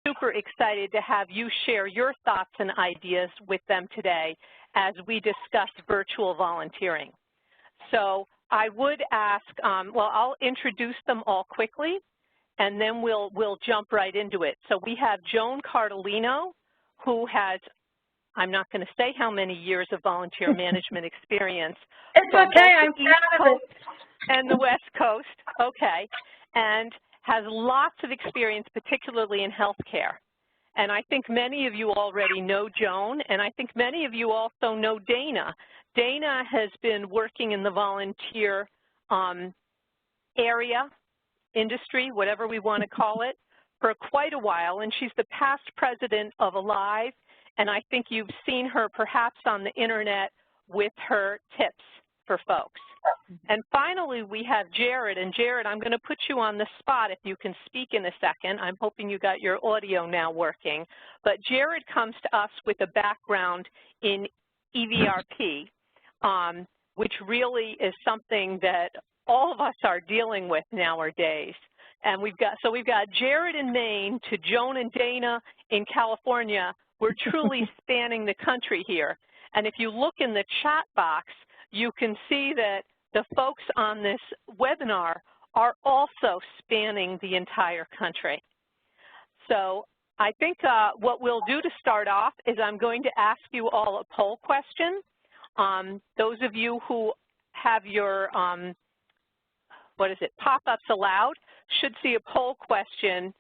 super excited to have you share your thoughts and ideas with them today as we discuss virtual volunteering. So I would ask, well, I'll introduce them all quickly, and then we'll jump right into it. So we have Joan Cardellino, who has, I'm not going to say how many years of volunteer management experience. It's okay, I'm proud of it. And the West Coast, okay, and has lots of experience, particularly in healthcare. And I think many of you already know Joan, and I think many of you also know Dana. Dana has been working in the volunteer area, industry, whatever we want to call it, for quite a while, and she's the past president of Alive, and I think you've seen her perhaps on the internet with her tips for folks. And finally, we have Jared, and Jared, I'm going to put you on the spot if you can speak in a second. I'm hoping you got your audio now working. But Jared comes to us with a background in EVRP, which really is something that all of us are dealing with nowadays. And we've got Jared in Maine to Joan and Dana in California. We're truly spanning the country here. And if you look in the chat box, you can see that the folks on this webinar are also spanning the entire country. So I think what we'll do to start off is I'm going to ask you all a poll question. Those of you who have your, pop-ups allowed should see a poll question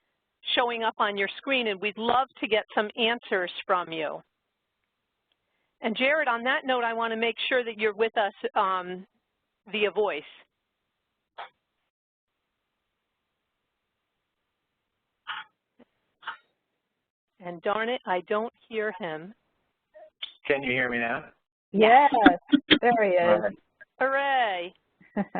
showing up on your screen, and we'd love to get some answers from you. And Jared, on that note, I want to make sure that you're with us via voice. And darn it, I don't hear him. Can you hear me now? Yes, there he is. Right. Hooray.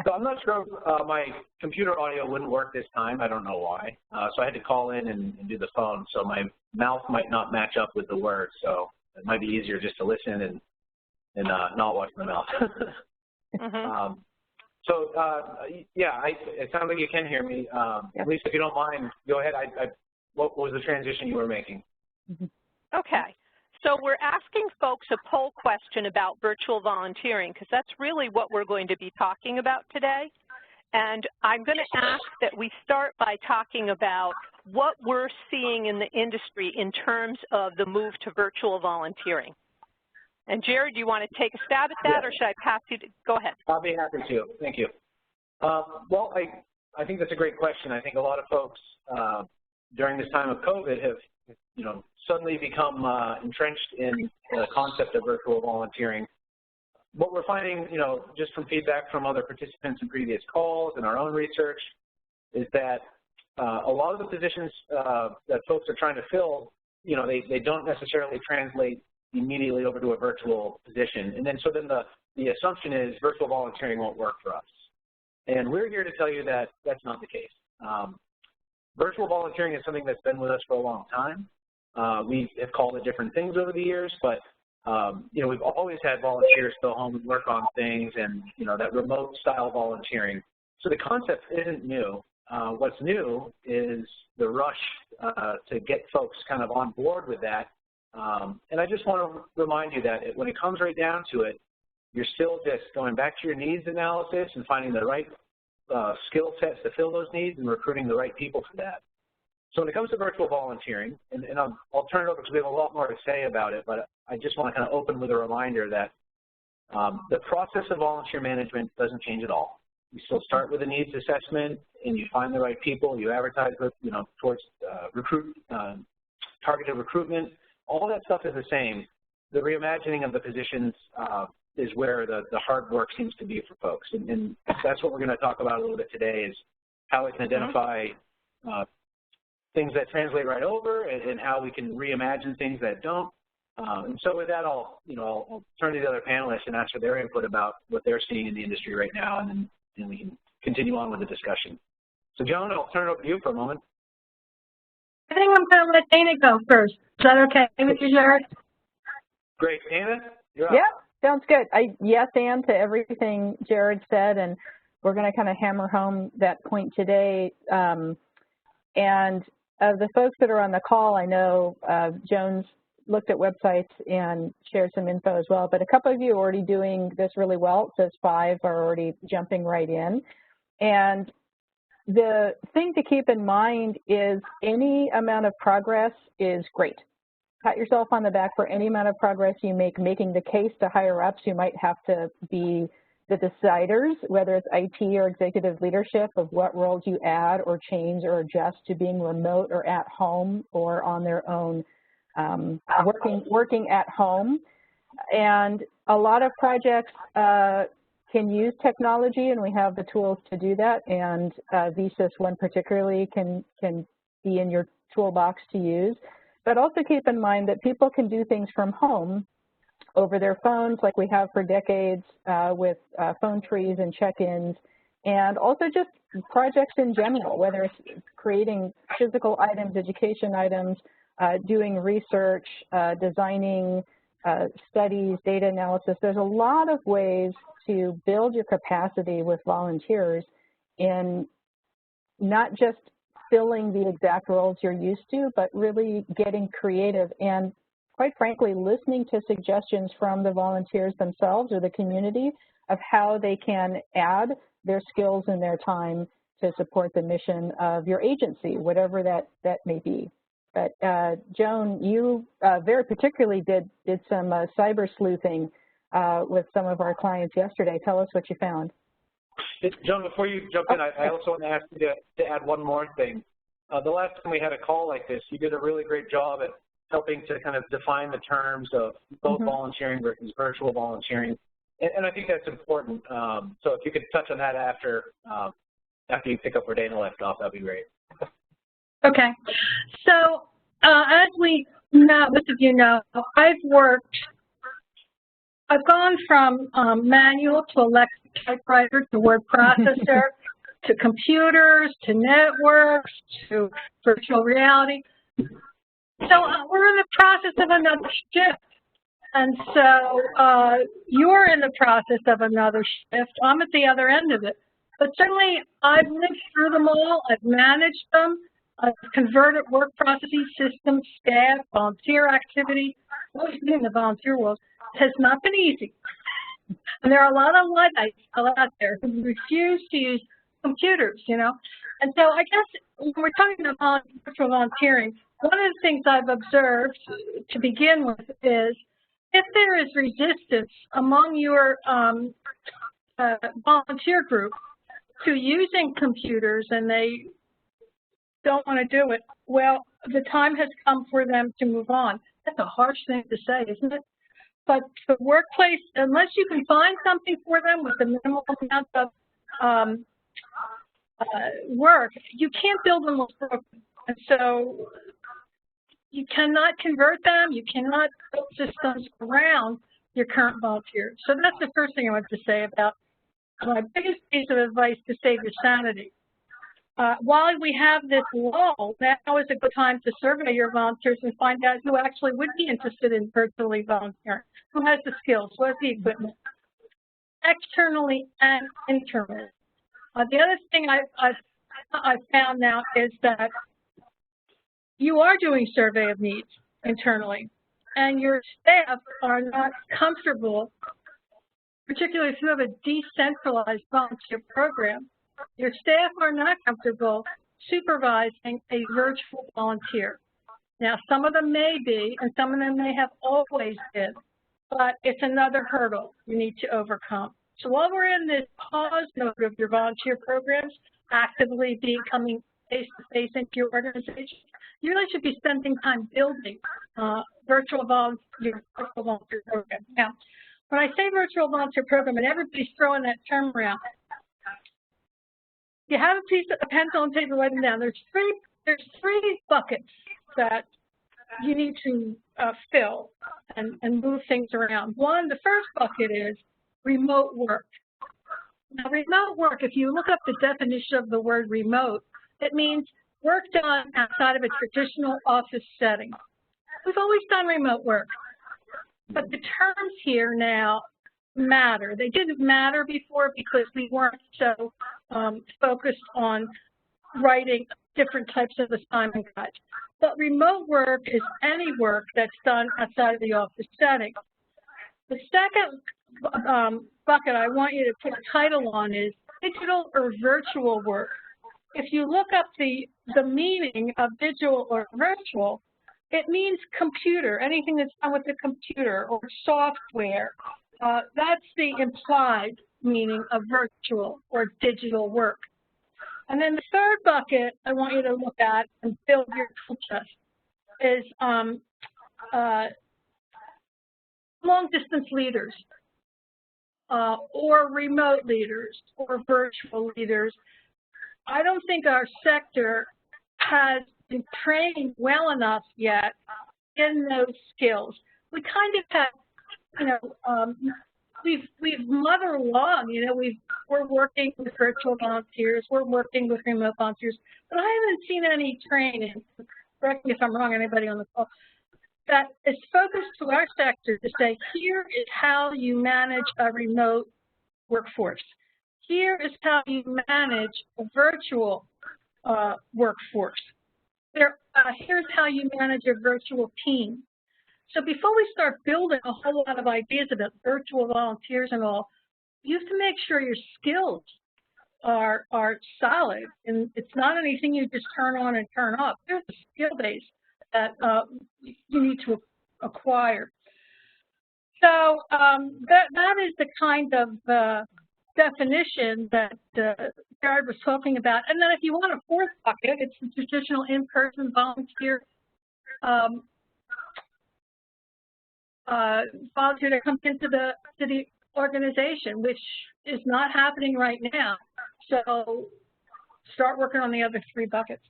So I'm not sure if my computer audio wouldn't work this time. I don't know why. So I had to call in and do the phone. So my mouth might not match up with the words. So it might be easier just to listen and not watch my mouth. Mm-hmm. Yeah, it sounds like you can hear me. At least if you don't mind, go ahead. What was the transition you were making? Okay. So we're asking folks a poll question about virtual volunteering because that's really what we're going to be talking about today. And I'm going to ask that we start by talking about what we're seeing in the industry in terms of the move to virtual volunteering. And Jared, do you want to take a stab at that, or should I pass you to, go ahead. I'll be happy to, thank you. Well, I think that's a great question. I think a lot of folks during this time of COVID have, suddenly become entrenched in the concept of virtual volunteering. What we're finding, just from feedback from other participants in previous calls and our own research, is that a lot of the positions that folks are trying to fill, they don't necessarily translate immediately over to a virtual position. And then the assumption is virtual volunteering won't work for us. And we're here to tell you that that's not the case. Virtual volunteering is something that's been with us for a long time. We have called it different things over the years, but we've always had volunteers go home and work on things, and that remote style volunteering. So the concept isn't new. What's new is the rush to get folks kind of on board with that. And I just want to remind you that when it comes right down to it, you're still just going back to your needs analysis and finding the right skill sets to fill those needs and recruiting the right people for that. So when it comes to virtual volunteering, and I'll turn it over because we have a lot more to say about it, but I just want to kind of open with a reminder that the process of volunteer management doesn't change at all. You still start with a needs assessment, and you find the right people. You advertise, towards targeted recruitment. All that stuff is the same. The reimagining of the positions is where the hard work seems to be for folks, and that's what we're going to talk about a little bit today, is how we can identify things that translate right over, and how we can reimagine things that don't. And so with that, I'll turn to the other panelists and ask for their input about what they're seeing in the industry right now, and then we can continue on with the discussion. So Joan, I'll turn it over to you for a moment. I think I'm going to let Dana go first. Is that okay with you, Jared? Great. Dana, you're up. Yeah, sounds good. Yes, and to everything Jared said, and we're going to kind of hammer home that point today. And the folks that are on the call, I know Joan's looked at websites and shared some info as well, but a couple of you are already doing this really well. It says 5 are already jumping right in. And the thing to keep in mind is any amount of progress is great. Pat yourself on the back for any amount of progress you make, making the case to higher ups. You might have to be the deciders, whether it's IT or executive leadership, of what roles you add or change or adjust to being remote or at home or on their own, working at home. And a lot of projects can use technology, and we have the tools to do that. And VSys one particularly can be in your toolbox to use. But also keep in mind that people can do things from home over their phones, like we have for decades with phone trees and check-ins, and also just projects in general, whether it's creating physical items, education items, doing research, designing studies, data analysis. There's a lot of ways to build your capacity with volunteers in not just filling the exact roles you're used to, but really getting creative and, quite frankly, listening to suggestions from the volunteers themselves or the community of how they can add their skills and their time to support the mission of your agency, whatever that may be. But Joan, you very particularly did some cyber sleuthing with some of our clients yesterday. Tell us what you found. Joan, before you jump in, I also want to ask you to add one more thing. The last time we had a call like this, you did a really great job at helping to kind of define the terms of both volunteering versus virtual volunteering, and I think that's important. So if you could touch on that after you pick up where Dana left off, that'd be great. Okay. So as we know, most of you know, I've gone from manual to electric typewriter to word processor to computers to networks to virtual reality. So we're in the process of another shift. And so you're in the process of another shift. I'm at the other end of it. But certainly I've lived through them all. I've managed them. I've converted work processes, systems, staff, volunteer activity. Mostly in the volunteer world. It has not been easy. And there are a lot of Luddites out there who refuse to use computers, you know. And so I guess when we're talking about virtual volunteering, one of the things I've observed to begin with is if there is resistance among your volunteer group to using computers and they don't want to do it, well, the time has come for them to move on. That's a harsh thing to say, isn't it? But the workplace, unless you can find something for them with a minimal amount of work, you can't build them what's broken. And so you cannot convert them, you cannot build systems around your current volunteers. So that's the first thing I want to say about my biggest piece of advice to save your sanity. While we have this lull, now is a good time to survey your volunteers and find out who actually would be interested in virtually volunteering, who has the skills, who has the equipment, externally and internally. The other thing I've found now is that you are doing survey of needs internally, and your staff are not comfortable, particularly if you have a decentralized volunteer program. Your staff are not comfortable supervising a virtual volunteer. Now, some of them may be, and some of them may have always been, but it's another hurdle you need to overcome. So while we're in this pause mode of your volunteer programs, actively becoming face-to-face into your organization, you really should be spending time building virtual volunteer program. Now, when I say virtual volunteer program, and everybody's throwing that term around, you have a pencil and paper writing down. There's three buckets that you need to fill and move things around. One, the first bucket is remote work. Now, remote work, if you look up the definition of the word remote, it means work done outside of a traditional office setting. We've always done remote work, but the terms here now matter. They didn't matter before because we weren't so focused on writing different types of assignment guides. But remote work is any work that's done outside of the office setting. The second bucket I want you to put a title on is digital or virtual work. If you look up the meaning of digital or virtual, it means computer, anything that's done with the computer or software. That's the implied meaning of virtual or digital work. And then the third bucket I want you to look at and build your tool chest is long-distance leaders or remote leaders or virtual leaders. I don't think our sector has been trained well enough yet in those skills. We kind of have, we've muddled along, we're working with virtual volunteers, we're working with remote volunteers, but I haven't seen any training, correct me if I'm wrong, anybody on the call, that is focused to our sector to say, here is how you manage a remote workforce. Here is how you manage a virtual workforce. Here's how you manage a virtual team. So before we start building a whole lot of ideas about virtual volunteers and all, you have to make sure your skills are solid. And it's not anything you just turn on and turn off. There's a skill base that you need to acquire. So that is the kind of definition that Jared was talking about. And then if you want a fourth bucket, it's the traditional in-person volunteer volunteer that comes into the organization, which is not happening right now. So start working on the other three buckets.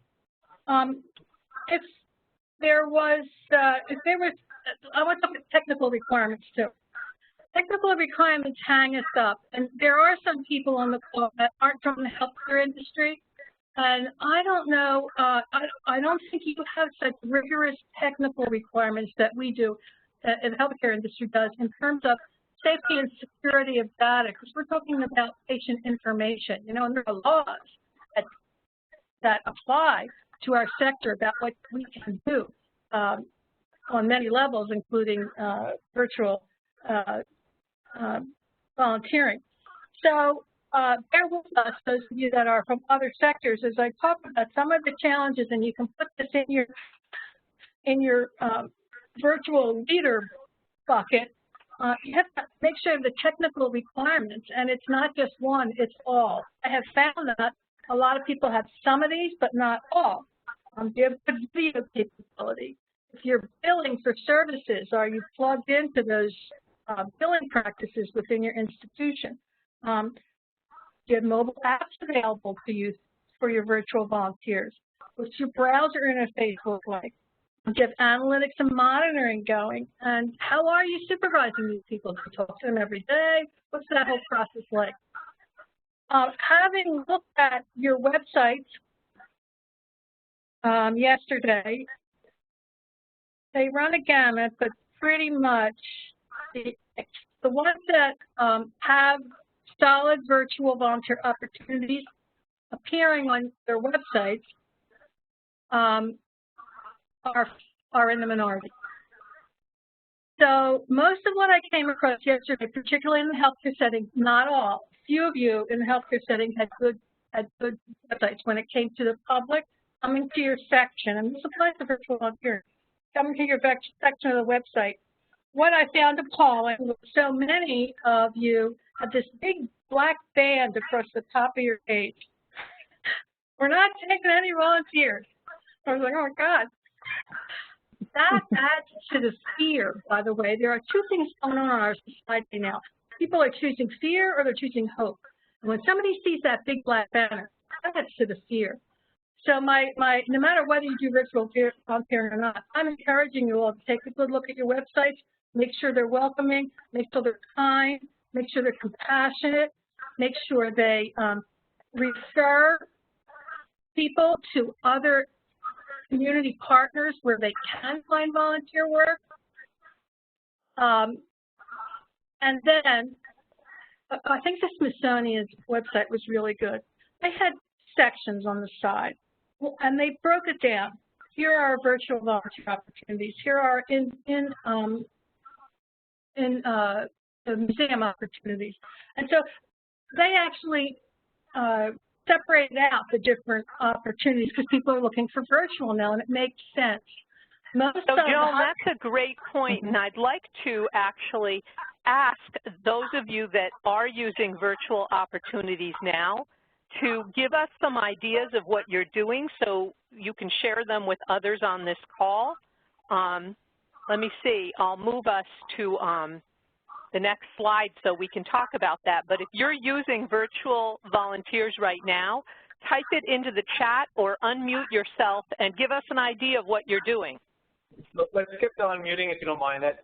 If there was, I want to look at technical requirements too. Technical requirements hang us up, and there are some people on the call that aren't from the healthcare industry, and I don't know, I don't think you have such rigorous technical requirements that we do, that the healthcare industry does, in terms of safety and security of data, because we're talking about patient information, and there are laws that apply to our sector about what we can do on many levels, including virtual volunteering. So bear with us, those of you that are from other sectors, as I talk about some of the challenges, and you can put this in your virtual leader bucket. You have to make sure of the technical requirements, and it's not just one, it's all. I have found that a lot of people have some of these, but not all. Do you have good video capability? If you're billing for services, are you plugged into those billing practices within your institution? Do you have mobile apps available to use for your virtual volunteers? What's your browser interface look like? Do you have analytics and monitoring going? And how are you supervising these people? Do you talk to them every day? What's that whole process like? Having looked at your websites yesterday, they run a gamut, but pretty much the ones that have solid virtual volunteer opportunities appearing on their websites are in the minority. So most of what I came across yesterday, particularly in the healthcare setting, not all, few of you in the healthcare setting had good websites when it came to the public coming to your section, and this applies to virtual volunteering, coming to your section of the website. What I found appalling was so many of you have this big black band across the top of your page. We're not taking any volunteers. I was like, oh my God. That adds to the fear, by the way. There are two things going on in our society now. People are choosing fear or they're choosing hope. And when somebody sees that big black banner, that adds to the fear. So no matter whether you do virtual volunteering or not, I'm encouraging you all to take a good look at your websites, make sure they're welcoming, make sure they're kind, make sure they're compassionate, make sure they refer people to other community partners where they can find volunteer work. And then I think the Smithsonian's website was really good. They had sections on the side, and they broke it down. Here are virtual volunteer opportunities. Here are in the museum opportunities. And so they actually separated out the different opportunities because people are looking for virtual now, and it makes sense. So, Joan, that's a great point, and I'd like to actually ask those of you that are using virtual opportunities now to give us some ideas of what you're doing so you can share them with others on this call. Let me see. I'll move us to the next slide so we can talk about that. But if you're using virtual volunteers right now, type it into the chat or unmute yourself and give us an idea of what you're doing. Let's skip to unmuting if you don't mind. It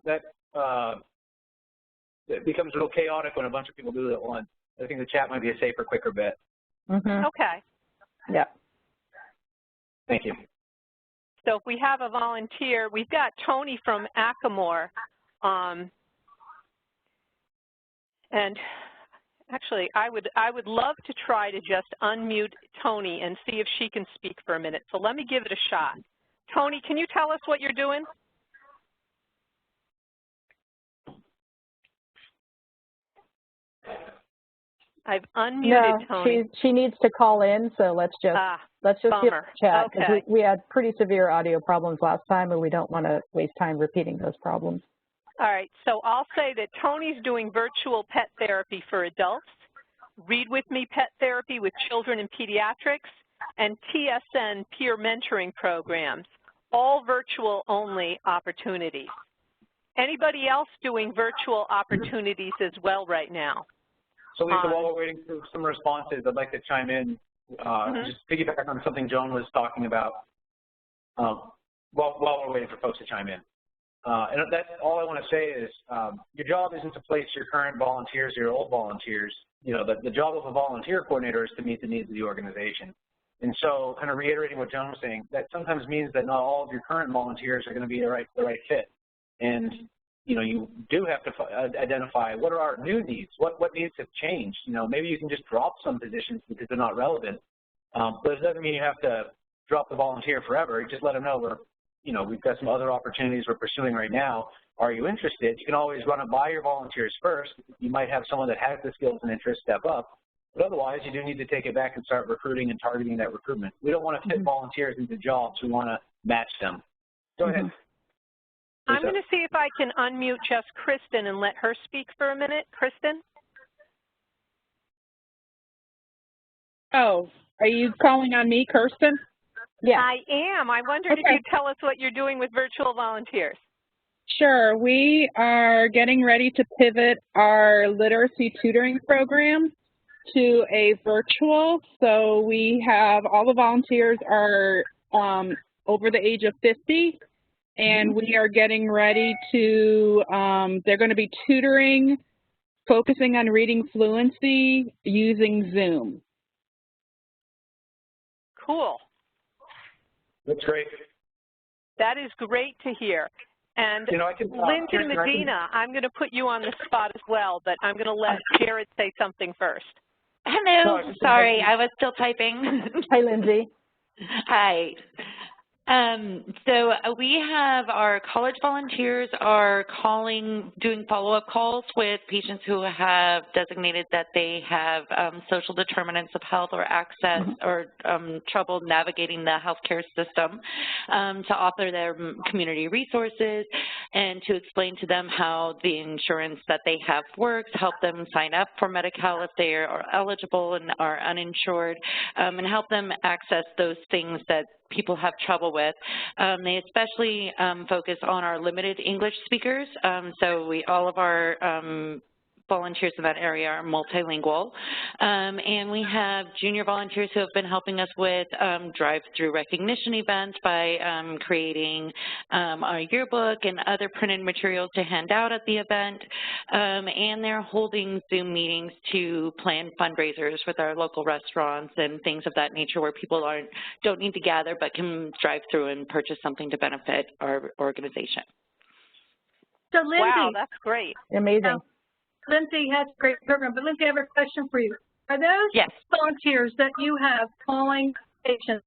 becomes a little chaotic when a bunch of people do it at once. I think the chat might be a safer, quicker bet. Mm-hmm. Okay. Yeah. Thank you. So if we have a volunteer, we've got Tony from Acamore. And actually, I would love to try to just unmute Tony and see if she can speak for a minute. So let me give it a shot. Tony, can you tell us what you're doing? I've unmuted Tony. She needs to call in, so let's just give a chat, because okay. we had pretty severe audio problems last time, and we don't want to waste time repeating those problems. All right, so I'll say that Tony's doing virtual pet therapy for adults, Read With Me pet therapy with children and pediatrics, and TSN peer mentoring programs, all virtual only opportunities. Anybody else doing virtual opportunities as well right now? So Lisa, while we're waiting for some responses, I'd like to chime in, just piggyback on something Joan was talking about while we're waiting for folks to chime in. And that's all I want to say is your job isn't to place your current volunteers or your old volunteers. You know, the job of a volunteer coordinator is to meet the needs of the organization. And so kind of reiterating what Joan was saying, that sometimes means that not all of your current volunteers are going to be the right fit. And you know, you do have to identify what are our new needs, what needs have changed. You know, maybe you can just drop some positions because they're not relevant, but it doesn't mean you have to drop the volunteer forever. You just let them know we've got some other opportunities we're pursuing right now. Are you interested? You can always run it by your volunteers first. You might have someone that has the skills and interest step up, but otherwise you do need to take it back and start recruiting and targeting that recruitment. We don't want to fit volunteers into jobs. We want to match them. Go ahead. I'm going to see if I can unmute just Kristen and let her speak for a minute. Kristen? Oh, are you calling on me, Kirsten? Yeah. I am. I wondered if you'd tell us what you're doing with virtual volunteers. Sure. We are getting ready to pivot our literacy tutoring program to a virtual. So we have all the volunteers are over the age of 50. And we are getting ready to, they're going to be tutoring, focusing on reading fluency using Zoom. Cool. That's great. That is great to hear. And Lindsay Medina, I'm going to put you on the spot as well, but I'm going to let Jared say something first. Hello. Sorry, I was still typing. Hi, Lindsay. Hi. So we have our college volunteers are doing follow-up calls with patients who have designated that they have social determinants of health or access or trouble navigating the healthcare system, to offer their community resources and to explain to them how the insurance that they have works, help them sign up for Medi-Cal if they are eligible and are uninsured, and help them access those things that people have trouble with. They especially focus on our limited English speakers. So all of our volunteers in that area are multilingual. And we have junior volunteers who have been helping us with drive-through recognition events by creating our yearbook and other printed materials to hand out at the event. And they're holding Zoom meetings to plan fundraisers with our local restaurants and things of that nature where people don't need to gather but can drive through and purchase something to benefit our organization. So Lindsay, wow, that's great. Amazing. Lindsay has a great program, but Lindsay, I have a question for you. Are those volunteers that you have calling patients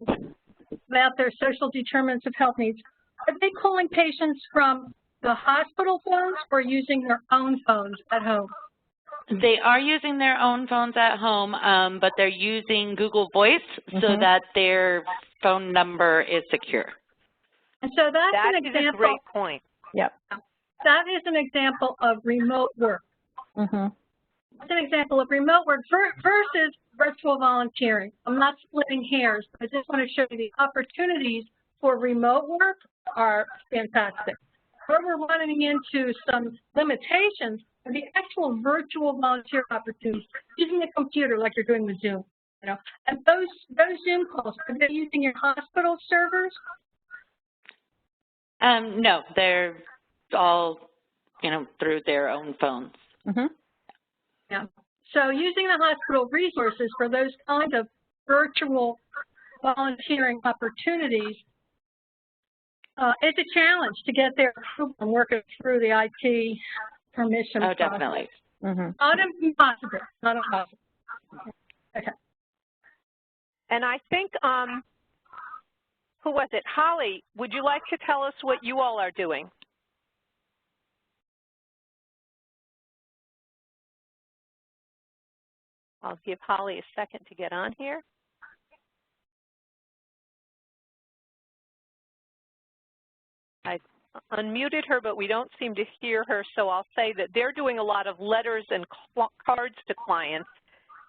about their social determinants of health needs, are they calling patients from the hospital phones or using their own phones at home? They are using their own phones at home, but they're using Google Voice so that their phone number is secure. And so that's an example. That's a great point. Yep. That is an example of remote work. That's an example of remote work versus virtual volunteering. I'm not splitting hairs, but I just want to show you the opportunities for remote work are fantastic. Where we're running into some limitations are the actual virtual volunteer opportunities, using the computer like you're doing with Zoom. You know, and those Zoom calls, are they using your hospital servers? No, they're all, through their own phones. Yeah. So using the hospital resources for those kinds of virtual volunteering opportunities is a challenge to get their approval and work it through the IT permission process. Definitely. Not impossible. Not impossible. Okay. And I think, who was it? Holly, would you like to tell us what you all are doing? I'll give Holly a second to get on here. I unmuted her, but we don't seem to hear her, so I'll say that they're doing a lot of letters and cards to clients,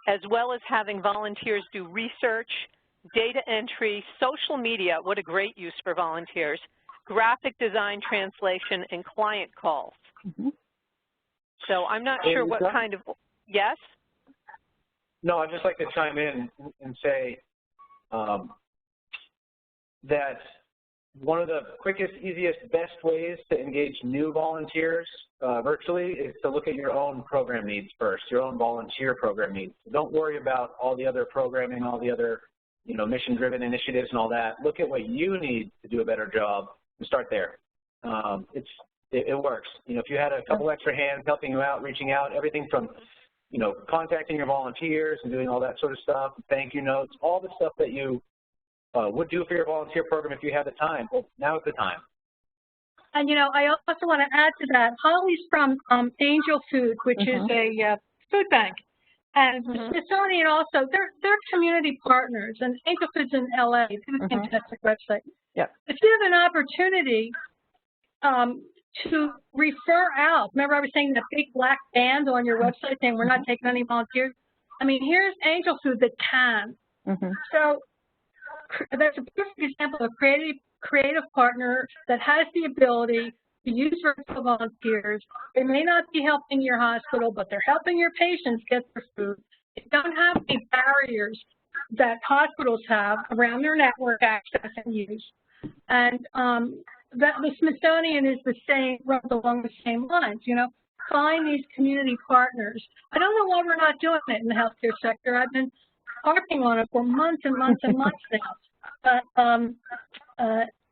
as well as having volunteers do research, data entry, social media, what a great use for volunteers, graphic design, translation, and client calls. So I'm not sure what kind of, yes? No, I'd just like to chime in and say that one of the quickest, easiest, best ways to engage new volunteers virtually is to look at your own program needs first, your own volunteer program needs. Don't worry about all the other programming, all the other, mission-driven initiatives and all that. Look at what you need to do a better job and start there. It works. If you had a couple extra hands helping you out, reaching out, everything from contacting your volunteers and doing all that sort of stuff, thank you notes, all the stuff that you would do for your volunteer program if you had the time. Well, now is the time. And, I also want to add to that, Holly's from Angel Food, which is a food bank. And Smithsonian also, they're community partners, and Angel Food's in LA. It's a fantastic website. Yep. If you have an opportunity to refer out, remember I was saying the big black band on your website saying we're not taking any volunteers? I mean, here's Angel Food that can. So that's a perfect example of a creative partner that has the ability to use virtual volunteers. They may not be helping your hospital, but they're helping your patients get their food. They don't have the barriers that hospitals have around their network access and use. And the Smithsonian is the same, runs along the same lines, find these community partners. I don't know why we're not doing it in the healthcare sector. I've been harping on it for months and months and months now. But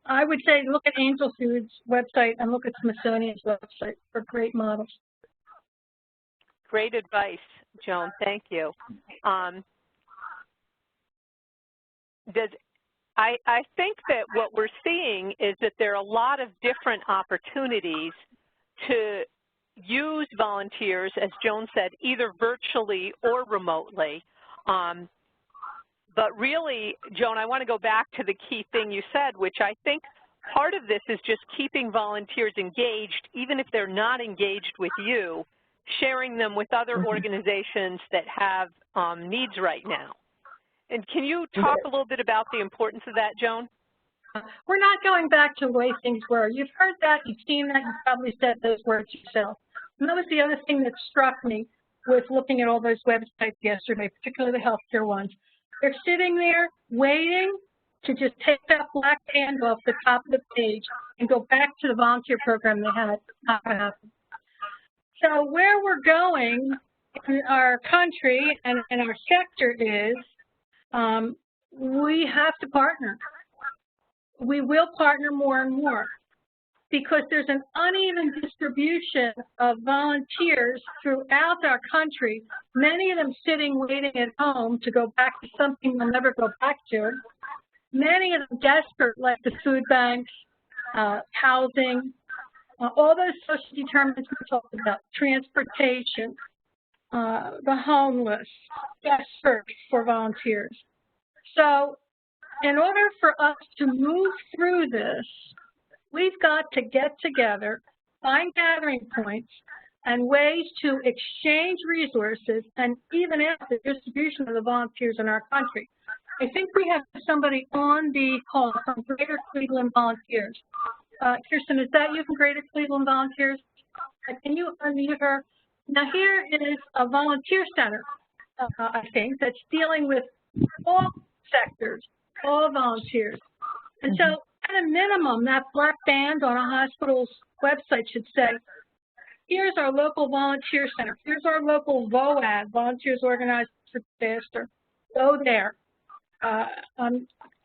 I would say look at Angel Food's website and look at Smithsonian's website for great models. Great advice, Joan. Thank you. I think that what we're seeing is that there are a lot of different opportunities to use volunteers, as Joan said, either virtually or remotely. But really, Joan, I want to go back to the key thing you said, which I think part of this is just keeping volunteers engaged, even if they're not engaged with you, sharing them with other organizations that have needs right now. And can you talk a little bit about the importance of that, Joan? We're not going back to the way things were. You've heard that, you've seen that, you've probably said those words yourself. And that was the other thing that struck me with looking at all those websites yesterday, particularly the healthcare ones. They're sitting there waiting to just take that black band off the top of the page and go back to the volunteer program they had. Not going to happen. So where we're going in our country and in our sector is we have to partner. We will partner more and more because there's an uneven distribution of volunteers throughout our country, many of them sitting, waiting at home to go back to something they'll never go back to. Many of them desperate, like the food banks, housing, all those social determinants we talked about, transportation, the homeless, desperate for volunteers. So in order for us to move through this, we've got to get together, find gathering points, and ways to exchange resources and even out the distribution of the volunteers in our country. I think we have somebody on the call from Greater Cleveland Volunteers. Kirsten, is that you from Greater Cleveland Volunteers? Can you unmute her? Now here is a volunteer center, I think, that's dealing with all sectors, all volunteers. And so at a minimum, that black band on a hospital's website should say, here's our local volunteer center. Here's our local VOAD, Volunteers Organized for Disaster. Go there.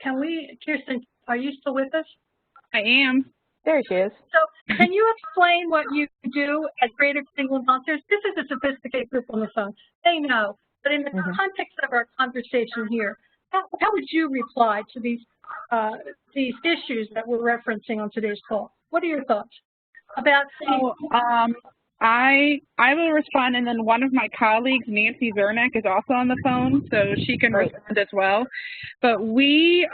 Kirsten, are you still with us? I am. There she is. So can you explain what you do at Greater Cleveland Volunteers? This is a sophisticated group on the phone. They know. But in the context of our conversation here, how would you reply to these issues that we're referencing on today's call? What are your thoughts about? I will respond, and then one of my colleagues, Nancy Zernick, is also on the phone, so she can respond as well. But we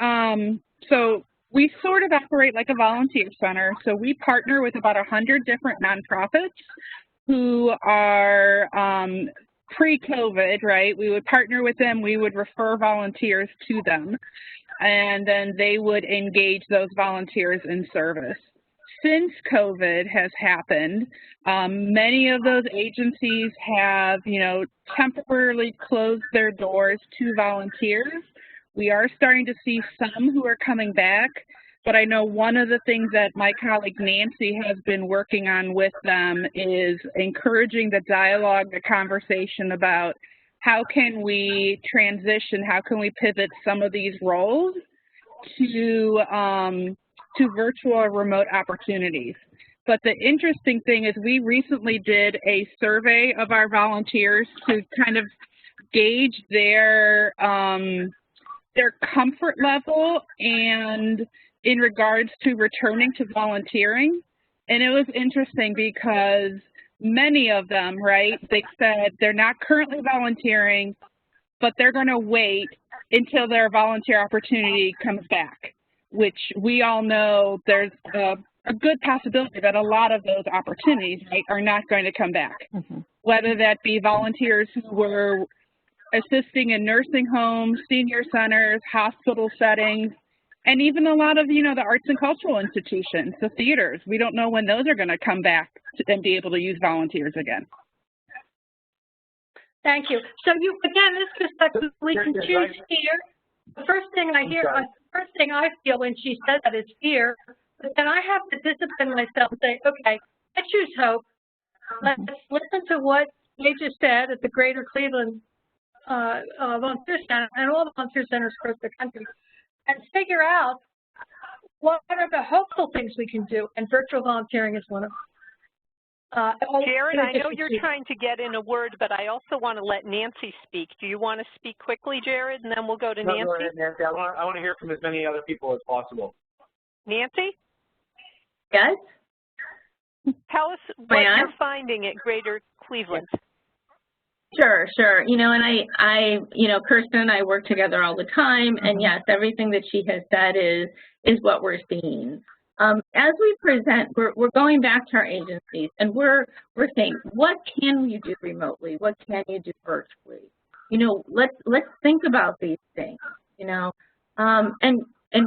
sort of operate like a volunteer center. So we partner with about 100 different nonprofits who are pre-COVID, right? We would partner with them, we would refer volunteers to them, and then they would engage those volunteers in service. Since COVID has happened, many of those agencies have, temporarily closed their doors to volunteers. We are starting to see some who are coming back, but I know one of the things that my colleague Nancy has been working on with them is encouraging the dialogue, the conversation about how can we transition, how can we pivot some of these roles to virtual or remote opportunities. But the interesting thing is we recently did a survey of our volunteers to kind of gauge their comfort level and in regards to returning to volunteering. And it was interesting because many of them, right, they said they're not currently volunteering, but they're going to wait until their volunteer opportunity comes back, which we all know there's a good possibility that a lot of those opportunities, right, are not going to come back, whether that be volunteers who were assisting in nursing homes, senior centers, hospital settings, and even a lot of, the arts and cultural institutions, the theaters. We don't know when those are going to come back and be able to use volunteers again. Thank you. So again, this perspective, we can choose fear. The first thing I feel when she says that is fear, but then I have to discipline myself and say, okay, I choose hope. Let's listen to what they just said at the Greater Cleveland Volunteer Center and all the volunteer centers across the country, and figure out what are the hopeful things we can do, and virtual volunteering is one of them. Jared, I know you're trying to get in a word, but I also want to let Nancy speak. Do you want to speak quickly, Jared, and then we'll go to Nancy? Go ahead, Nancy. I want to hear from as many other people as possible. Nancy? Yes? Tell us what you're finding at Greater Cleveland. Sure. And Kirsten and I work together all the time, and yes, everything that she has said is what we're seeing. As we present, we're going back to our agencies, and we're saying, what can you do remotely? What can you do virtually? Let's think about these things. And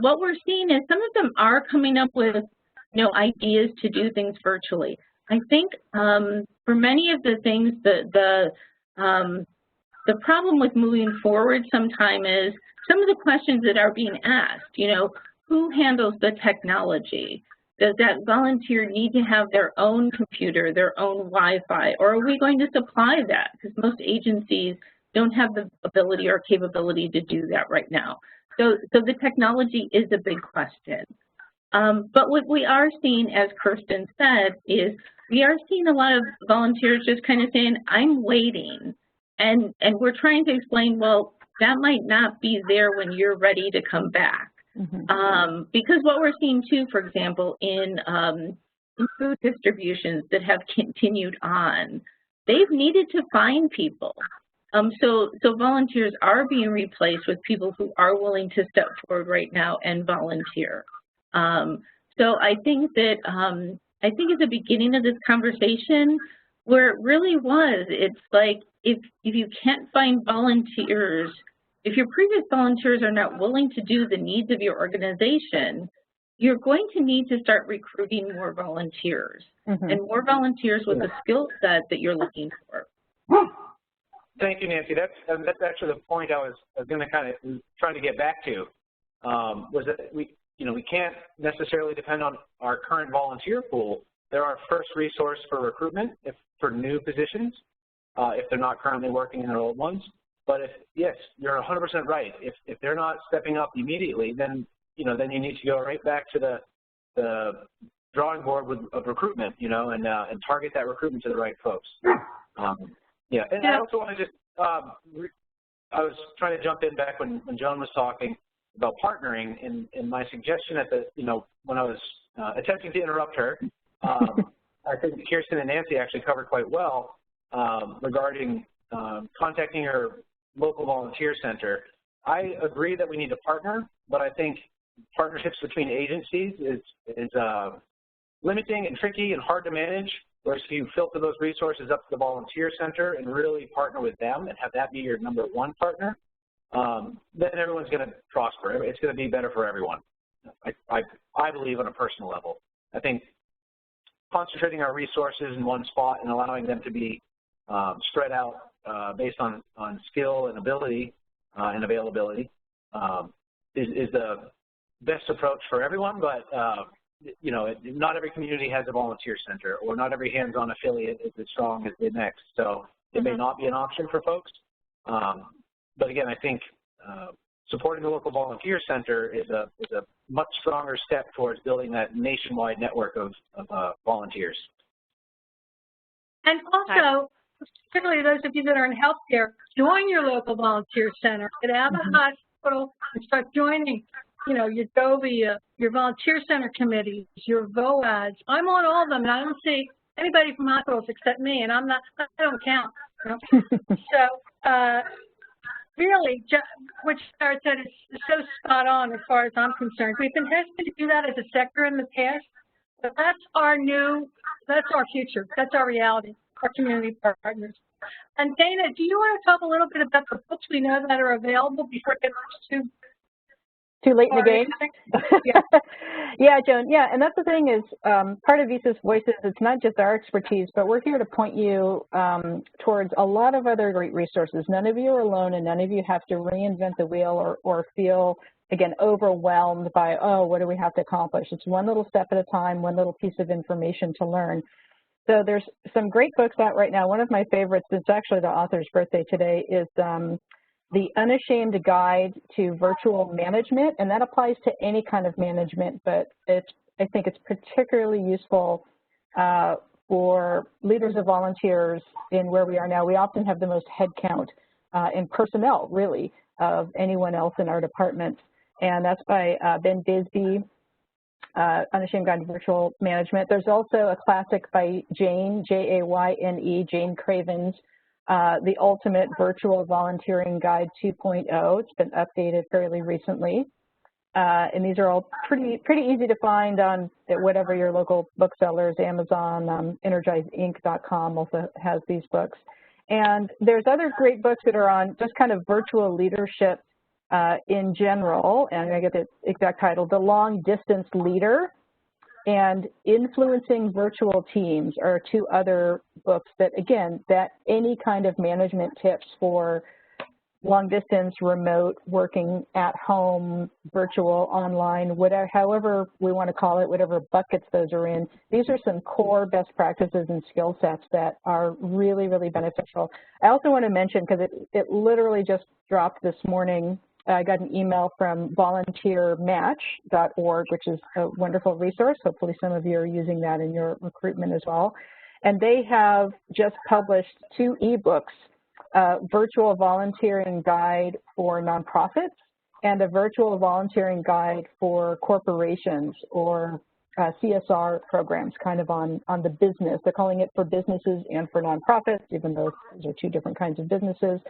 what we're seeing is some of them are coming up with ideas to do things virtually. I think for many of the things, the problem with moving forward sometime is some of the questions that are being asked, who handles the technology? Does that volunteer need to have their own computer, their own Wi-Fi, or are we going to supply that? Because most agencies don't have the ability or capability to do that right now. So the technology is a big question. But what we are seeing, as Kirsten said, is we are seeing a lot of volunteers just kind of saying, I'm waiting. And we're trying to explain, well, that might not be there when you're ready to come back. Because what we're seeing too, for example, in food distributions that have continued on, they've needed to find people. So volunteers are being replaced with people who are willing to step forward right now and volunteer. So I think that at the beginning of this conversation, where it really was, it's like if you can't find volunteers, if your previous volunteers are not willing to do the needs of your organization, you're going to need to start recruiting more volunteers and more volunteers with the skill set that you're looking for. Thank you, Nancy. That's actually the point I was going to kind of trying to get back to, was that we can't necessarily depend on our current volunteer pool. They're our first resource for recruitment for new positions, if they're not currently working in their old ones. But yes, you're 100% right. If they're not stepping up immediately, then you need to go right back to the drawing board of recruitment, and target that recruitment to the right folks. Yeah, and I also want to just, I was trying to jump in back when Joan was talking about partnering, and my suggestion when I was attempting to interrupt her, I think Kirsten and Nancy actually covered quite well regarding contacting her local volunteer center. I agree that we need to partner, but I think partnerships between agencies is limiting and tricky and hard to manage. Whereas if you filter those resources up to the volunteer center and really partner with them and have that be your #1 partner, then everyone's going to prosper. It's going to be better for everyone. I believe on a personal level. I think concentrating our resources in one spot and allowing them to be spread out based on skill and ability and availability is the best approach for everyone, but not every community has a volunteer center, or not every hands-on affiliate is as strong as the next. So it may not be an option for folks. But again, I think supporting the local volunteer center is a much stronger step towards building that nationwide network of volunteers. And also, particularly those of you that are in healthcare, join your local volunteer center. Get out of the hospital and start joining, your DOVI, your volunteer center committees, your VOADs. I'm on all of them, and I don't see anybody from hospitals except me, and I don't count. So really, what Sarah said is so spot on as far as I'm concerned. We've been hesitant to do that as a sector in the past, but that's our future. That's our reality, our community partners. And Dana, do you want to talk a little bit about the books we know that are available before it gets too late in the game? Yeah. Yeah, Joan. Yeah, and that's the thing is part of VSys Voices, it's not just our expertise, but we're here to point you towards a lot of other great resources. None of you are alone, and none of you have to reinvent the wheel or feel, again, overwhelmed by, oh, what do we have to accomplish? It's one little step at a time, one little piece of information to learn. So there's some great books out right now. One of my favorites, it's actually the author's birthday today, is The Unashamed Guide to Virtual Management, and that applies to any kind of management, but I think it's particularly useful for leaders of volunteers in where we are now. We often have the most headcount in personnel, really, of anyone else in our department, and that's by Ben Bisbee, Unashamed Guide to Virtual Management. There's also a classic by Jane, Jayne, Jane Craven's, The Ultimate Virtual Volunteering Guide 2.0. It's been updated fairly recently. And these are all pretty easy to find on whatever your local booksellers, Amazon, EnergizeInc.com also has these books. And there's other great books that are on just kind of virtual leadership in general, and I get the exact title, The Long Distance Leader and Influencing Virtual Teams are two other books that, again, that any kind of management tips for long distance, remote, working at home, virtual, online, whatever, however we want to call it, whatever buckets those are in. These are some core best practices and skill sets that are really, really beneficial. I also want to mention, because it literally just dropped this morning, I got an email from volunteermatch.org, which is a wonderful resource. Hopefully some of you are using that in your recruitment as well. And they have just published 2 ebooks, virtual volunteering guide for nonprofits and a virtual volunteering guide for corporations or CSR programs, kind of on the business. They're calling it for businesses and for nonprofits, even though those are 2 different kinds of businesses.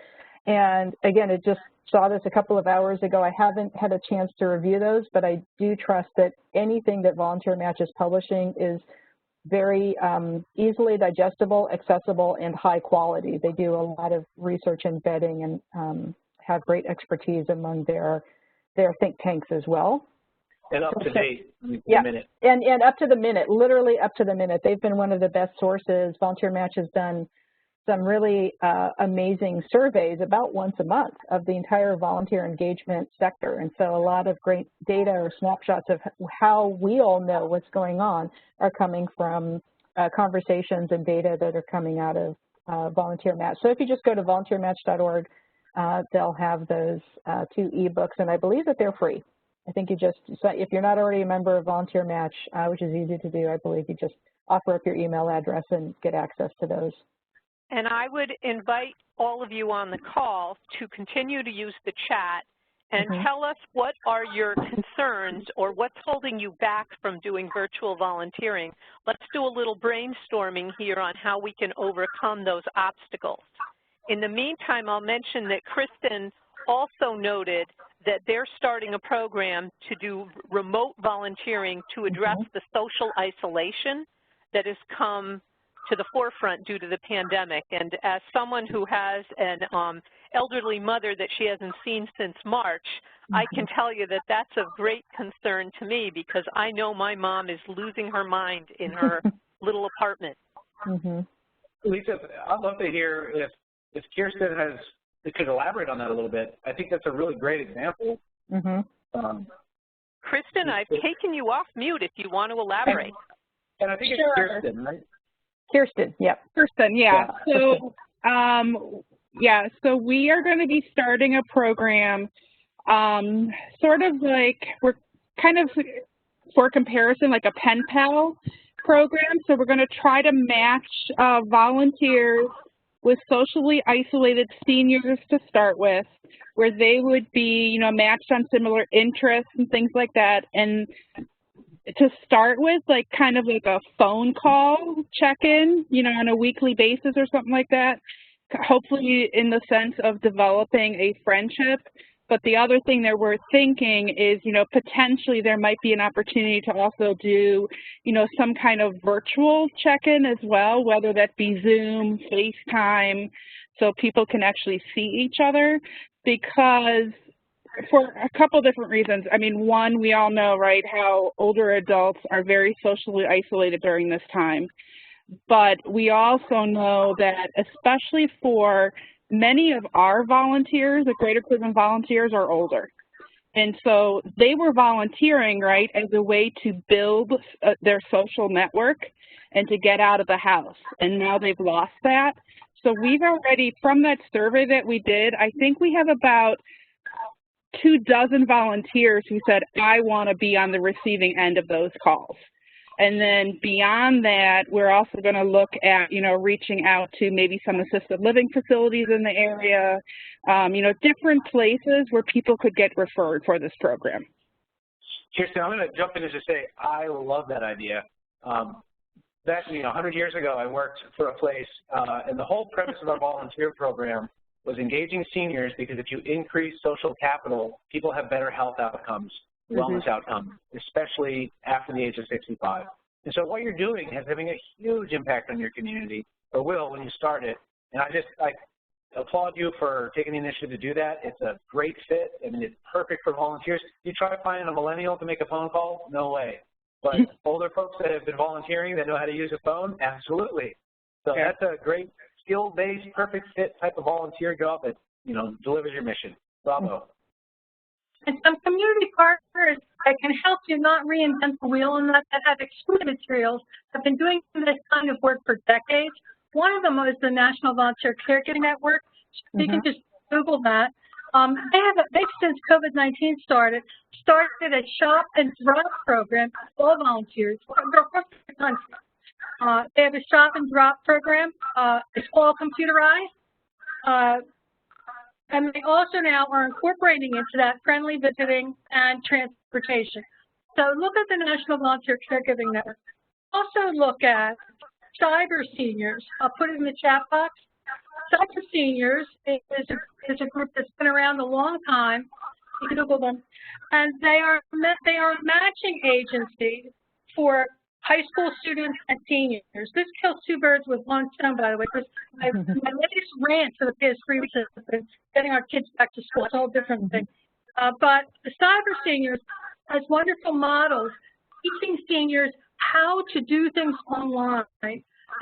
And again, it just saw this a couple of hours ago. I haven't had a chance to review those, but I do trust that anything that Volunteer Match is publishing is very easily digestible, accessible, and high quality. They do a lot of research and vetting and have great expertise among their think tanks as well. And up to date, yeah, minute. And up to the minute, literally up to the minute. They've been one of the best sources. Volunteer Match has done some really amazing surveys about once a month of the entire volunteer engagement sector. And so a lot of great data or snapshots of how we all know what's going on are coming from conversations and data that are coming out of Volunteer Match. So if you just go to volunteermatch.org, they'll have those 2 ebooks, and I believe that they're free. I think you just, if you're not already a member of Volunteer Match, which is easy to do, I believe you just offer up your email address and get access to those. And I would invite all of you on the call to continue to use the chat and tell us what are your concerns or what's holding you back from doing virtual volunteering. Let's do a little brainstorming here on how we can overcome those obstacles. In the meantime, I'll mention that Kristen also noted that they're starting a program to do remote volunteering to address the social isolation that has come to the forefront due to the pandemic. And as someone who has an elderly mother that she hasn't seen since March, I can tell you that that's of great concern to me because I know my mom is losing her mind in her little apartment. Lisa, I'd love to hear if Kirsten could elaborate on that a little bit. I think that's a really great example. Kristen, I've taken you off mute if you want to elaborate. And I think it's Kirsten, right? Kirsten, yep. Kirsten, yeah. So, so we are going to be starting a program, sort of like, we're kind of, for comparison, like a pen pal program. So we're going to try to match volunteers with socially isolated seniors to start with, where they would be, matched on similar interests and things like that. And to start with, like kind of like a phone call check-in, on a weekly basis or something like that, hopefully in the sense of developing a friendship. But the other thing that we're thinking is, potentially there might be an opportunity to also do, some kind of virtual check-in as well, whether that be Zoom, FaceTime, so people can actually see each other, because for a couple different reasons. I mean, one, we all know, right, how older adults are very socially isolated during this time. But we also know that especially for many of our volunteers, the Greater Cleveland volunteers, are older. And so they were volunteering, right, as a way to build their social network and to get out of the house. And now they've lost that. So we've already, from that survey that we did, I think we have about 24 volunteers who said, I want to be on the receiving end of those calls. And then beyond that, we're also going to look at, reaching out to maybe some assisted living facilities in the area, different places where people could get referred for this program. Kirsten, I'm going to jump in and just say, I love that idea. 100 years ago, I worked for a place, and the whole premise of our volunteer program was engaging seniors, because if you increase social capital, people have better health outcomes, wellness outcomes, especially after the age of 65. And so what you're doing is having a huge impact on your community, or will when you start it. And I applaud you for taking the initiative to do that. It's a great fit. I mean, it's perfect for volunteers. You try finding a millennial to make a phone call? No way. But older folks that have been volunteering, that know how to use a phone? Absolutely. So that's a great skill-based, perfect fit type of volunteer job that, delivers your mission. Bravo. And some community partners that can help you not reinvent the wheel, and that have excellent materials, have been doing this kind of work for decades. One of them is the National Volunteer Caregiving Network. You can just Google that. They've since COVID-19 started a shop and drop program for all volunteers. They have a shop and drop program. It's all computerized. And they also now are incorporating into that friendly visiting and transportation. So look at the National Volunteer Caregiving Network. Also look at Cyber Seniors. I'll put it in the chat box. Cyber Seniors is a group that's been around a long time. You can Google them. And they are a matching agency for high school students and seniors. This kills two birds with one stone, by the way, because my latest rant for the past 3 weeks has been getting our kids back to school. It's a whole different thing. But the Cyber Seniors has wonderful models teaching seniors how to do things online.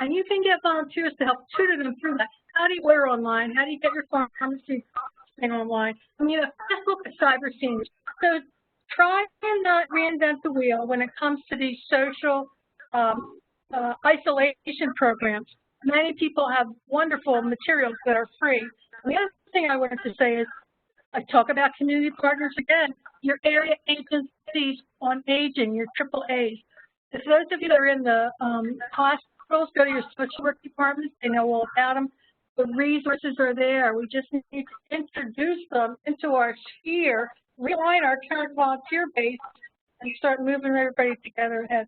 And you can get volunteers to help tutor them through that. How do you order online? How do you get your pharmacy thing online? I mean, just look at Cyber Seniors. So try and not reinvent the wheel when it comes to these social isolation programs. Many people have wonderful materials that are free. And the other thing I wanted to say is, I talk about community partners again, your area agencies on aging, your AAAs. If those of you that are in the hospitals, go to your social work departments, they know all about them. The resources are there. We just need to introduce them into our sphere, realign our current volunteer base, and start moving everybody together ahead.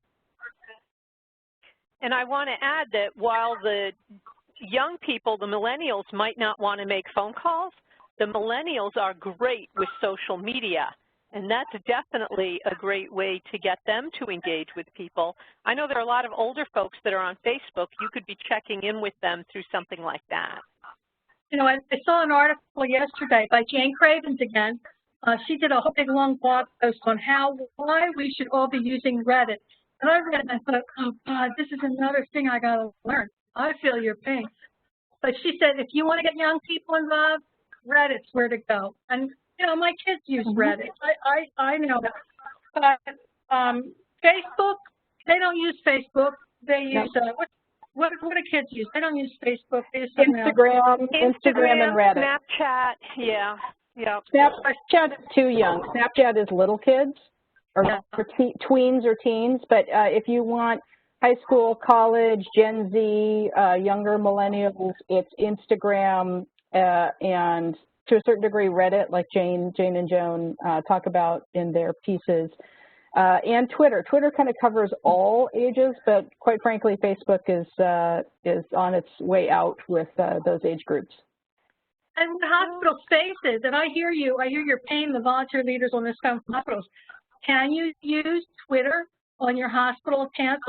And I want to add that while the young people, the millennials, might not want to make phone calls, the millennials are great with social media. And that's definitely a great way to get them to engage with people. I know there are a lot of older folks that are on Facebook. You could be checking in with them through something like that. You know, I saw an article yesterday by Jane Cravens again. She did a whole big long blog post on why we should all be using Reddit. And I read it and I thought, oh God, this is another thing I got to learn. I feel your pain. But she said, if you want to get young people involved, Reddit's where to go. And you know, my kids use Reddit. I know that. But Facebook, they don't use Facebook. They use, what do kids use? They don't use Facebook. They use Instagram and Reddit. Snapchat, yeah. Snapchat is too young. Snapchat is little kids or tweens or teens. But if you want high school, college, Gen Z, younger millennials, it's Instagram and to a certain degree Reddit, like Jane and Joan talk about in their pieces, and Twitter. Twitter kind of covers all ages, but quite frankly, Facebook is on its way out with those age groups. And the hospital spaces, and I hear your pain, the volunteer leaders on this kind of hospitals. Can you use Twitter on your hospital account?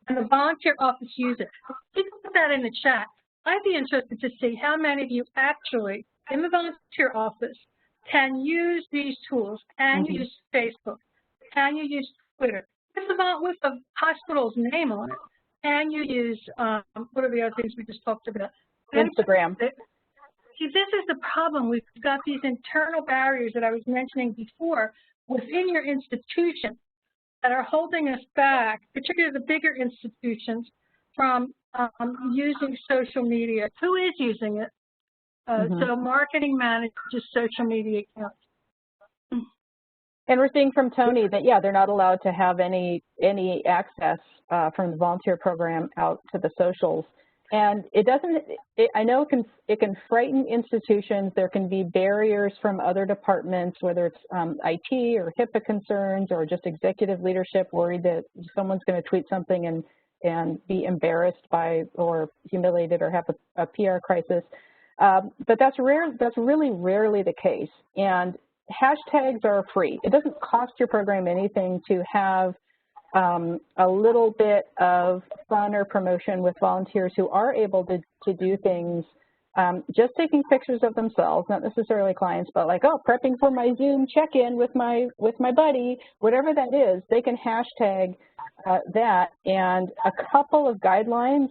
And the volunteer office use it. You can put that in the chat. I'd be interested to see how many of you actually in the volunteer office can use these tools. Can you use Facebook? Can you use Twitter? With the hospital's name on it. Can you use, what are the other things we just talked about? Instagram. See, this is the problem. We've got these internal barriers that I was mentioning before within your institution that are holding us back, particularly the bigger institutions, from using social media. Who is using it? So marketing manages social media accounts. And we're seeing from Tony that, yeah, they're not allowed to have any access from the volunteer program out to the socials. And it doesn't, I know it can frighten institutions. There can be barriers from other departments, whether it's IT or HIPAA concerns or just executive leadership worried that someone's going to tweet something and be embarrassed by or humiliated or have a PR crisis. But that's really rarely the case. And hashtags are free. It doesn't cost your program anything to have a little bit of fun or promotion with volunteers who are able to do things, just taking pictures of themselves, not necessarily clients, but like, oh, prepping for my Zoom check-in with my buddy, whatever that is, they can hashtag that, and a couple of guidelines,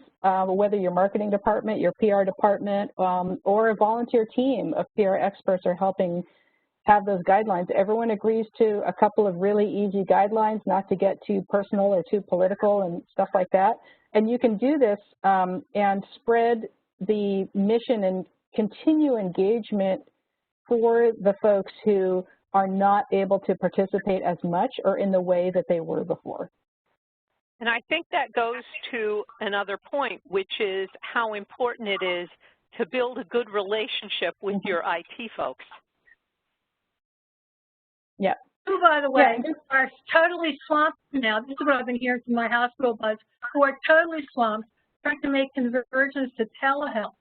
whether your marketing department, your PR department, or a volunteer team of PR experts are helping have those guidelines. Everyone agrees to a couple of really easy guidelines, not to get too personal or too political and stuff like that. And you can do this and spread the mission and continue engagement for the folks who are not able to participate as much or in the way that they were before. And I think that goes to another point, which is how important it is to build a good relationship with your IT folks. Yeah. Who, by the way, are totally swamped now. This is what I've been hearing from my hospital buds, who are totally swamped, trying to make conversions to telehealth.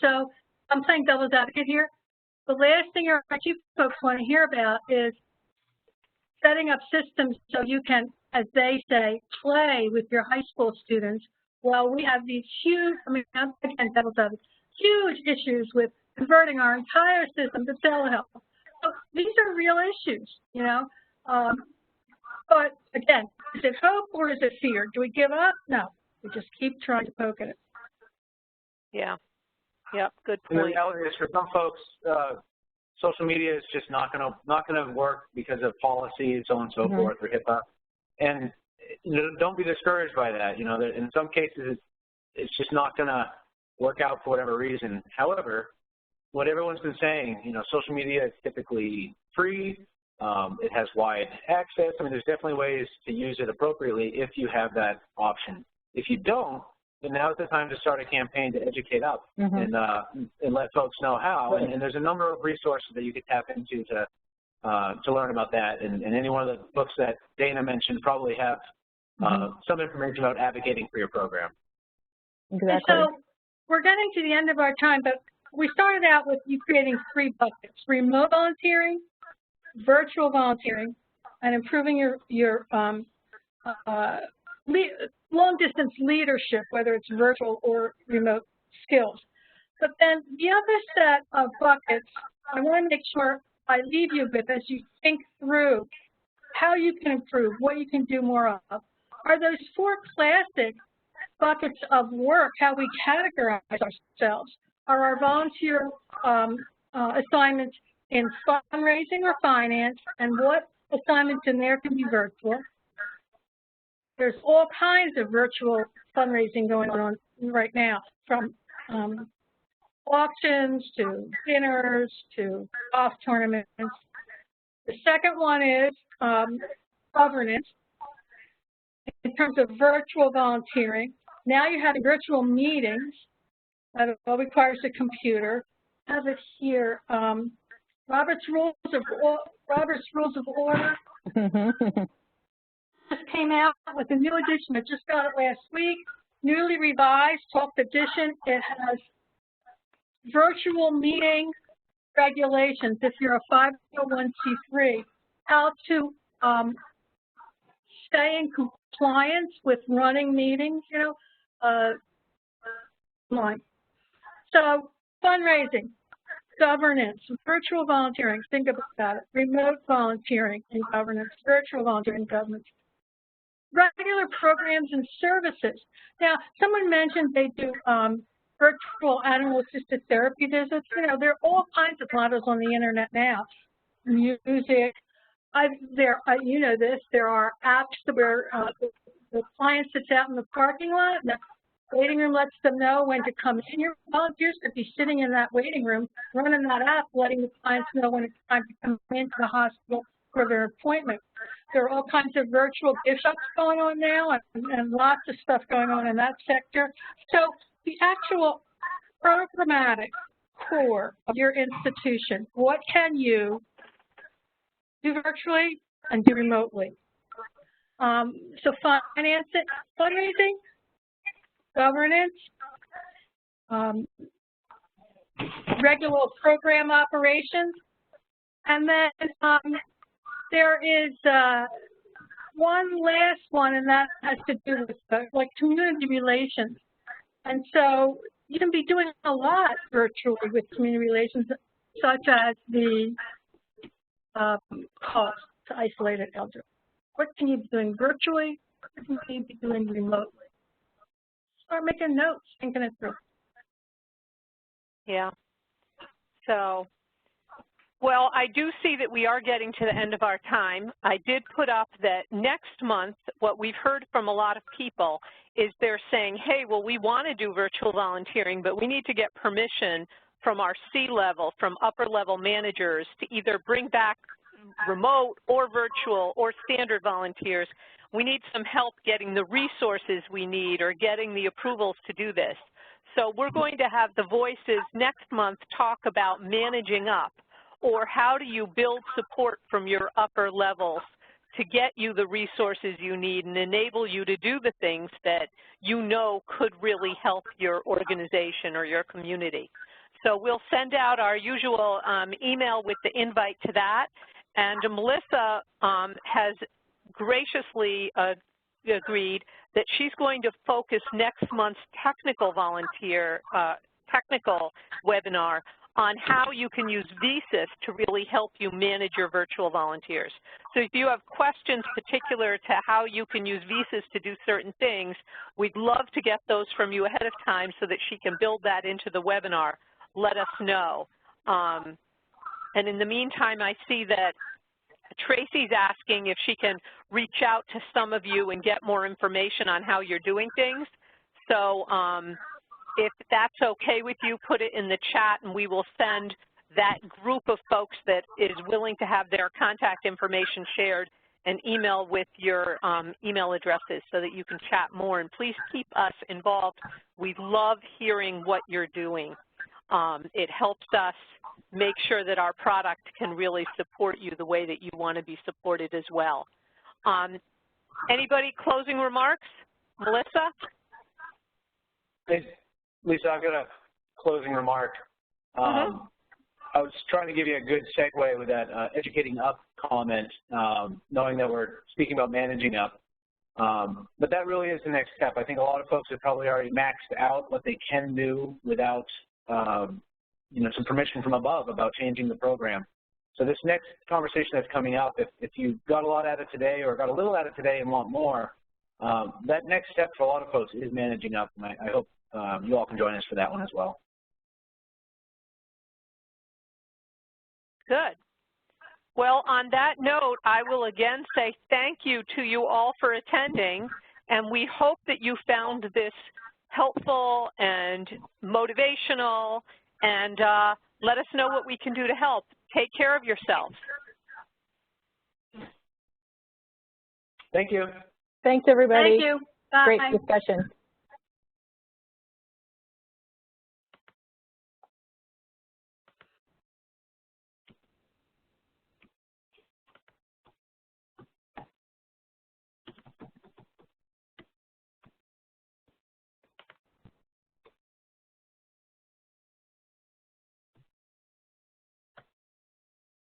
So I'm playing devil's advocate here. The last thing your IT folks want to hear about is setting up systems so you can, as they say, play with your high school students while we have these huge, I mean, again, devil's advocate, huge issues with converting our entire system to telehealth. So these are real issues, you know. But again, is it hope or is it fear? Do we give up? No, we just keep trying to poke at it. Yeah. Yep. Good point. And the reality is, for some folks, social media is just not gonna work because of policies, so on and so forth, or HIPAA. And you know, don't be discouraged by that. You know, in some cases, it's just not gonna work out for whatever reason. However, what everyone's been saying, you know, social media is typically free. It has wide access. I mean, there's definitely ways to use it appropriately if you have that option. If you don't, then now's the time to start a campaign to educate up and let folks know how. And there's a number of resources that you could tap into to learn about that. And any one of the books that Dana mentioned probably have some information about advocating for your program. Exactly. And so we're getting to the end of our time, but we started out with you creating 3 buckets: remote volunteering, virtual volunteering, and improving your long-distance leadership, whether it's virtual or remote skills. But then the other set of buckets, I want to make sure I leave you with as you think through how you can improve, what you can do more of, are those 4 classic buckets of work, how we categorize ourselves. Are our volunteer assignments in fundraising or finance, and what assignments in there can be virtual? There's all kinds of virtual fundraising going on right now, from auctions to dinners to golf tournaments. The second one is governance. In terms of virtual volunteering, now you're having virtual meetings. That all requires a computer. I have it here. Robert's Rules of Order just came out with a new edition. I just got it last week. Newly revised, 12th edition. It has virtual meeting regulations. If you're a 501c3, how to stay in compliance with running meetings. You know, So fundraising, governance, virtual volunteering, think about it, remote volunteering and governance, virtual volunteering and governance, regular programs and services. Now, someone mentioned they do virtual animal-assisted therapy visits. You know, there are all kinds of models on the internet now. Music, you know this, there are apps where the client sits out in the parking lot. The waiting room lets them know when to come in. Your volunteers could be sitting in that waiting room, running that app, letting the clients know when it's time to come into the hospital for their appointment. There are all kinds of virtual gift shops going on now, and lots of stuff going on in that sector. So the actual programmatic core of your institution, what can you do virtually and do remotely? So financing, fundraising, governance, regular program operations, and then there is one last one, and that has to do with like community relations. And so you can be doing a lot virtually with community relations, such as the cost to isolated elderly. What can you be doing virtually? What can you be doing remotely? Start making notes, thinking it through. Yeah. So, well, I do see that we are getting to the end of our time. I did put up that next month, what we've heard from a lot of people is they're saying, hey, well, we want to do virtual volunteering, but we need to get permission from our C-level, from upper-level managers to either bring back remote or virtual or standard volunteers. We need some help getting the resources we need or getting the approvals to do this. So we're going to have the voices next month talk about managing up, or how do you build support from your upper levels to get you the resources you need and enable you to do the things that you know could really help your organization or your community. So we'll send out our usual email with the invite to that. And Melissa has graciously agreed that she's going to focus next month's technical webinar on how you can use VSys to really help you manage your virtual volunteers. So if you have questions particular to how you can use VSys to do certain things, we'd love to get those from you ahead of time so that she can build that into the webinar. Let us know. And in the meantime, I see that Tracy's asking if she can reach out to some of you and get more information on how you're doing things. So if that's okay with you, put it in the chat and we will send that group of folks that is willing to have their contact information shared an email with your email addresses so that you can chat more. And please keep us involved. We love hearing what you're doing. It helps us make sure that our product can really support you the way that you want to be supported as well. Anybody closing remarks? Melissa? Hey, Lisa, I've got a closing remark. I was trying to give you a good segue with that educating up comment, knowing that we're speaking about managing up. But that really is the next step. I think a lot of folks have probably already maxed out what they can do without you know, some permission from above about changing the program. So this next conversation that's coming up, if you got a lot out of today or got a little out of today and want more, that next step for a lot of folks is managing up. And I hope you all can join us for that one as well. Good. Well, on that note, I will again say thank you to you all for attending, and we hope that you found this helpful and motivational, and let us know what we can do to help. Take care of yourselves. Thank you. Thanks, everybody. Thank you. Bye. Great discussion.